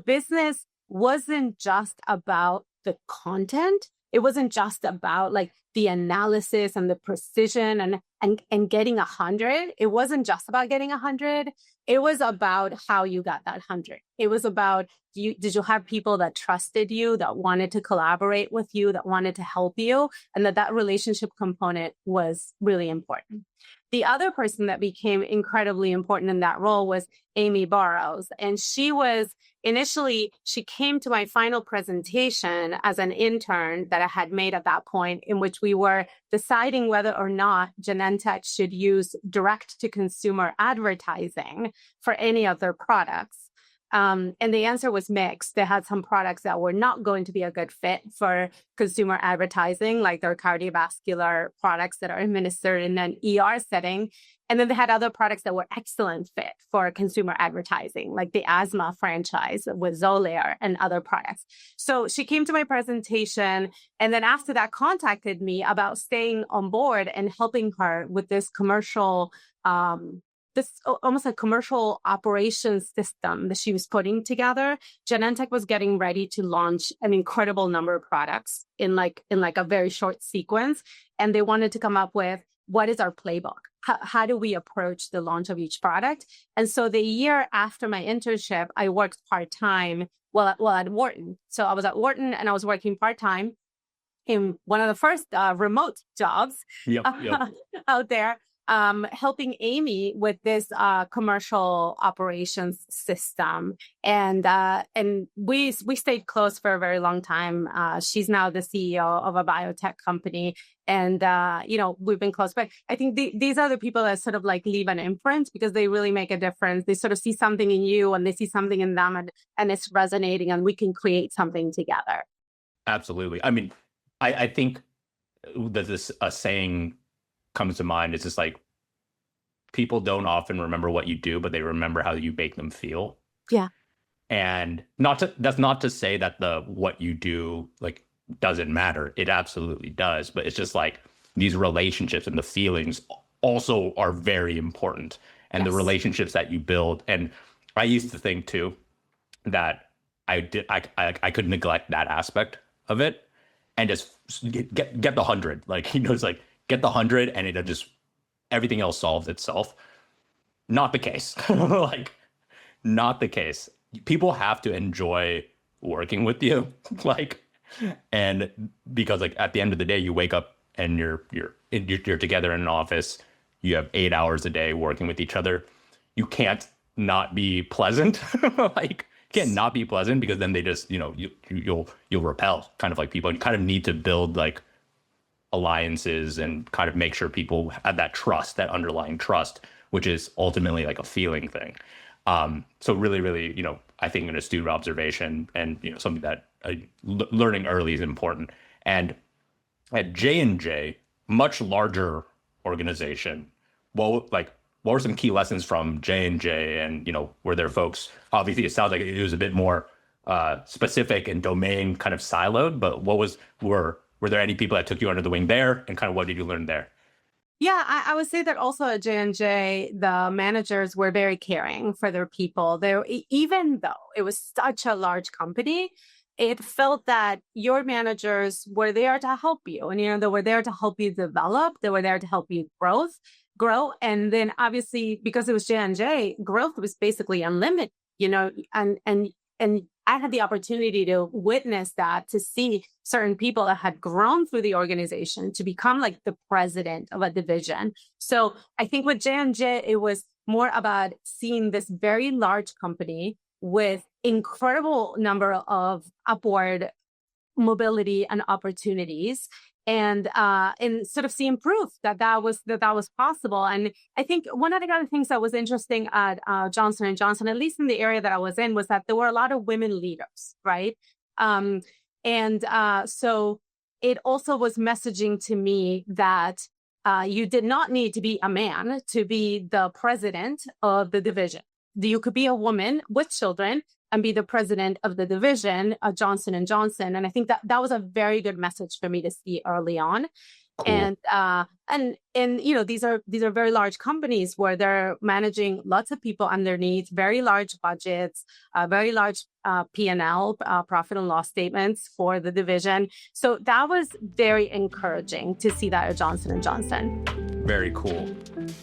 business wasn't just about the content. It wasn't just about like the analysis and the precision and getting 100. It wasn't just about getting 100. It was about how you got that 100. It was about, did you have people that trusted you, that wanted to collaborate with you, that wanted to help you, and that relationship component was really important. The other person that became incredibly important in that role was Amy Burrows. And she came to my final presentation as an intern that I had made at that point, in which we were deciding whether or not Genentech should use direct-to-consumer advertising for any of their products. And the answer was mixed. They had some products that were not going to be a good fit for consumer advertising, like their cardiovascular products that are administered in an ER setting. And then they had other products that were excellent fit for consumer advertising, like the asthma franchise with Xolair and other products. So she came to my presentation and then after that contacted me about staying on board and helping her with this commercial almost a commercial operations system that she was putting together. Genentech was getting ready to launch an incredible number of products in a very short sequence. And they wanted to come up with, what is our playbook? How do we approach the launch of each product? And so the year after my internship, I worked part-time at Wharton. So I was at Wharton and I was working part-time in one of the first remote jobs out there. Helping Amy with this commercial operations system, and we stayed close for a very long time. She's now the CEO of a biotech company, and we've been close. But I think these are the people that sort of like leave an imprint because they really make a difference. They sort of see something in you, and they see something in them, and it's resonating, and we can create something together. Absolutely. I mean, I think that this saying comes to mind. It's just like, people don't often remember what you do, but they remember how you make them feel. Yeah. And that's not to say that what you do like doesn't matter. It absolutely does. But it's just like these relationships and the feelings also are very important. And the relationships that you build. And I used to think too that I could neglect that aspect of it and just get the 100. Like, it's like get the 100 and it'll just, everything else solves itself. Not the case. Like, not the case. People have to enjoy working with you. Like, and because like at the end of the day, you wake up and you're together in an office. You have 8 hours a day working with each other. You can't not be pleasant. Like, can't not be pleasant because then they just, you'll repel kind of like people. And you kind of need to build like alliances and kind of make sure people have that trust, that underlying trust, which is ultimately like a feeling thing. So really, really, I think an astute observation and, something that learning early is important. And at J&J, much larger organization, well, like what were some key lessons from J&J? And, were there folks, obviously it sounds like it was a bit more specific and domain kind of siloed, but were there any people that took you under the wing there, and kind of what did you learn there? Yeah, I would say that also at J&J, the managers were very caring for their people. Even though it was such a large company, it felt that your managers were there to help you. And, they were there to help you develop. They were there to help you grow. And then obviously, because it was J&J, growth was basically unlimited, and I had the opportunity to witness that, to see certain people that had grown through the organization to become like the president of a division. So I think with J&J, it was more about seeing this very large company with incredible number of upward mobility and opportunities, and sort of seeing proof that was possible. And I think one of the other things that was interesting at Johnson & Johnson, at least in the area that I was in, was that there were a lot of women leaders, right? So it also was messaging to me that you did not need to be a man to be the president of the division. You could be a woman with children and be the president of the division of Johnson & Johnson. And I think that was a very good message for me to see early on. Cool. And these are very large companies where they're managing lots of people underneath, very large budgets, very large P&L, profit and loss statements for the division. So that was very encouraging to see that at Johnson & Johnson. Very cool.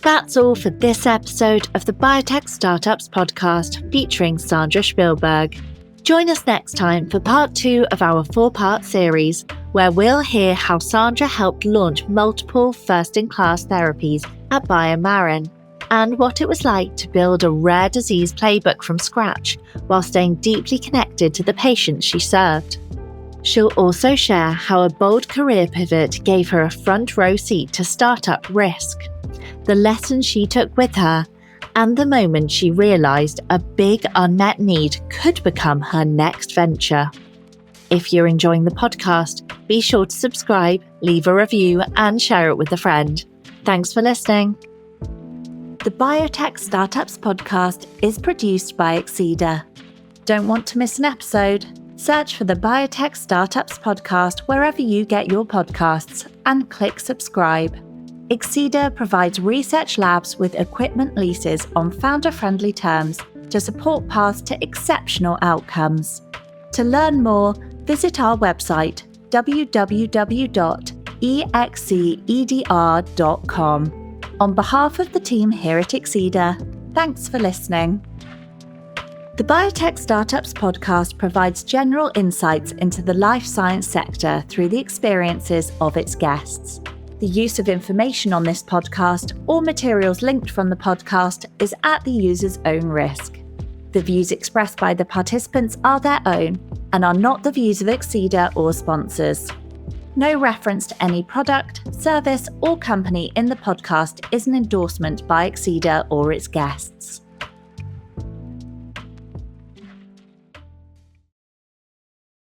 That's all for this episode of the Biotech Startups podcast featuring Sandra Shpilberg. Join us next time for part 2 of our 4-part series, where we'll hear how Sandra helped launch multiple first-in-class therapies at BioMarin, and what it was like to build a rare disease playbook from scratch while staying deeply connected to the patients she served. She'll also share how a bold career pivot gave her a front row seat to startup risk, the lessons she took with her, and the moment she realised a big unmet need could become her next venture. If you're enjoying the podcast, be sure to subscribe, leave a review, and share it with a friend. Thanks for listening. The Biotech Startups podcast is produced by Exceeder. Don't want to miss an episode? Search for the Biotech Startups podcast wherever you get your podcasts and click subscribe. Exceeder provides research labs with equipment leases on founder-friendly terms to support paths to exceptional outcomes. To learn more, visit our website www.exceeder.com. On behalf of the team here at Exceeder, thanks for listening. The Biotech Startups podcast provides general insights into the life science sector through the experiences of its guests. The use of information on this podcast or materials linked from the podcast is at the user's own risk. The views expressed by the participants are their own and are not the views of Exceeder or sponsors. No reference to any product, service, or company in the podcast is an endorsement by Exceeder or its guests.